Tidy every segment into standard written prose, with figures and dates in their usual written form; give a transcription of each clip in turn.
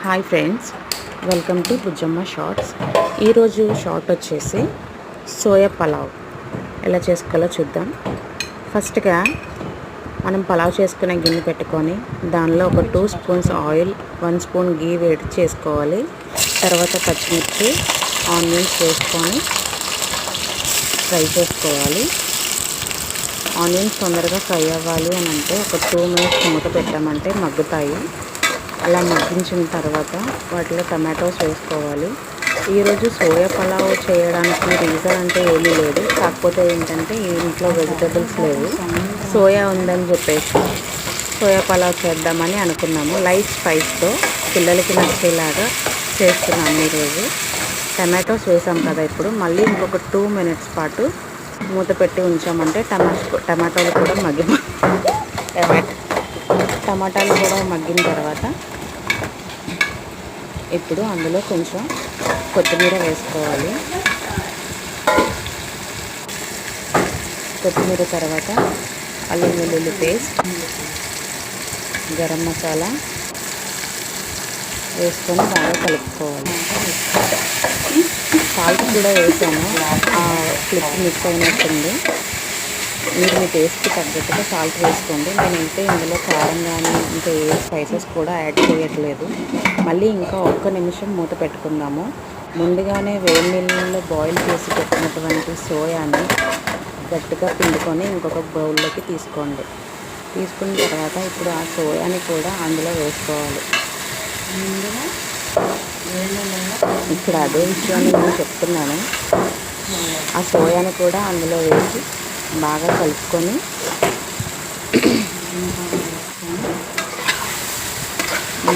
Hi friends, welcome to Bujjamma shorts. ఈరోజు short వచ్చేసి soya pulao ఎలా చేసుకోవాలో చూద్దాం. ఫస్ట్గా మనం పలావ్ చేసుకునే గిన్నె పెట్టుకొని దానిలో ఒక 2 స్పూన్స్ ఆయిల్, 1 స్పూన్ గీ వేడి చేసుకోవాలి. తర్వాత పచ్చిమిర్చి, ఆనియన్స్ వేసుకొని ఫ్రై చేసుకోవాలి. ఆనియన్స్ తొందరగా ఫ్రై అవ్వాలి అని అంటే ఒక 2 మినిట్స్ మూత పెట్టామంటే మగ్గుతాయి. అలా మగ్గించిన తర్వాత వాటిలో టమాటోస్ వేసుకోవాలి. ఈరోజు సోయా పలావ్ చేయడానికి రీజన్ అంటే ఏమీ లేదు, కాకపోతే ఏంటంటే ఇంట్లో వెజిటేబుల్స్ లేవు, సోయా ఉందని చెప్పేసి సోయా పలావ్ చేద్దామని అనుకున్నాము. లైట్ స్పైస్తో పిల్లలకి నచ్చేలాగా చేస్తున్నాము. ఈరోజు టమాటోస్ వేసాం కదా, ఇప్పుడు మళ్ళీ ఇంకొక 2 మినిట్స్ పాటు మూత పెట్టి ఉంచామంటే టమాటాలు కూడా టమాటాలు కూడా మగ్గిన తర్వాత ఇప్పుడు అందులో కొంచెం కొత్తిమీర వేసుకోవాలి. కొత్తిమీర తర్వాత అల్లం వెల్లుల్లి పేస్ట్, గరం మసాలా వేసుకొని బాగా కలుపుకోవాలి. సాల్ట్ కూడా వేసాను, ఆ క్లిప్ మిక్స్ అయినట్టుంది. మీరు మీ టేస్ట్కి తగ్గట్టుగా సాల్ట్ వేసుకోండి. నేనైతే ఇందులో కారం కానీ ఇంకా ఏ స్పైసెస్ కూడా యాడ్ చేయట్లేదు. మళ్ళీ ఇంకా 1 నిమిషం మూత పెట్టుకుందాము. ముందుగానే వేడి నీళ్ళలో బాయిల్ చేసి పెట్టినటువంటి సోయాని గట్టిగా పిండుకొని ఇంకొక బౌల్లోకి తీసుకోండి. తీసుకున్న తర్వాత ఇప్పుడు ఆ సోయాని కూడా అందులో వేసుకోవాలి. ఇక్కడ అదే విషయాన్ని నేను చెప్తున్నాను. ఆ సోయాని కూడా అందులో వేసి బాగా కలుపుకొని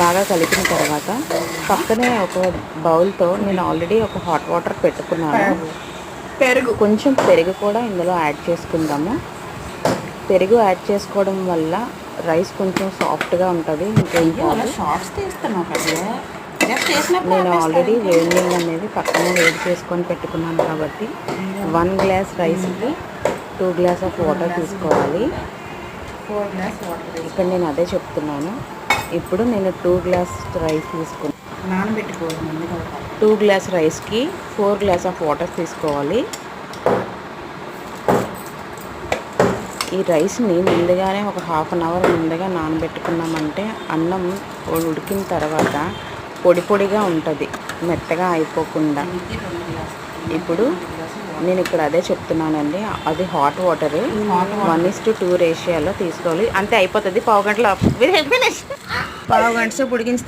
బాగా కలిపిన తర్వాత పక్కనే ఒక బౌల్తో నేను ఆల్రెడీ ఒక హాట్ వాటర్ పెట్టుకున్నాను. కొంచెం పెరుగు కూడా ఇందులో యాడ్ చేసుకుందాము. పెరుగు యాడ్ చేసుకోవడం వల్ల రైస్ కొంచెం సాఫ్ట్గా ఉంటుంది. ఇంకేం కాదు. నేను ఆల్రెడీ వేడి నీళ్ళు అనేది పక్కన వేడి చేసుకొని పెట్టుకున్నాను కాబట్టి 1 గ్లాస్ రైస్కి 2 గ్లాస్ ఆఫ్ వాటర్ తీసుకోవాలి. 4 గ్లాస్ వాటర్ ఇక్కడ నేను అదే చెప్తున్నాను. ఇప్పుడు నేను 2 గ్లాస్ రైస్ తీసుకున్నాను. నానబెట్టుకోవాలి. 2 గ్లాస్ రైస్కి 4 గ్లాస్ ఆఫ్ వాటర్ తీసుకోవాలి. ఈ రైస్ని ముందుగానే ఒక 1/2 అవర్ ముందుగా నానబెట్టుకున్నామంటే అన్నం ఉడికిన తర్వాత పొడి పొడిగా ఉంటుంది, మెత్తగా అయిపోకుండా. ఇప్పుడు నేను ఇక్కడ అదే చెప్తున్నానండి. అది హాట్ వాటర్ 1:2 రేషియోలో తీసుకోవాలి. అంతే, అయిపోతుంది. పావు గంటలో ఉడికించి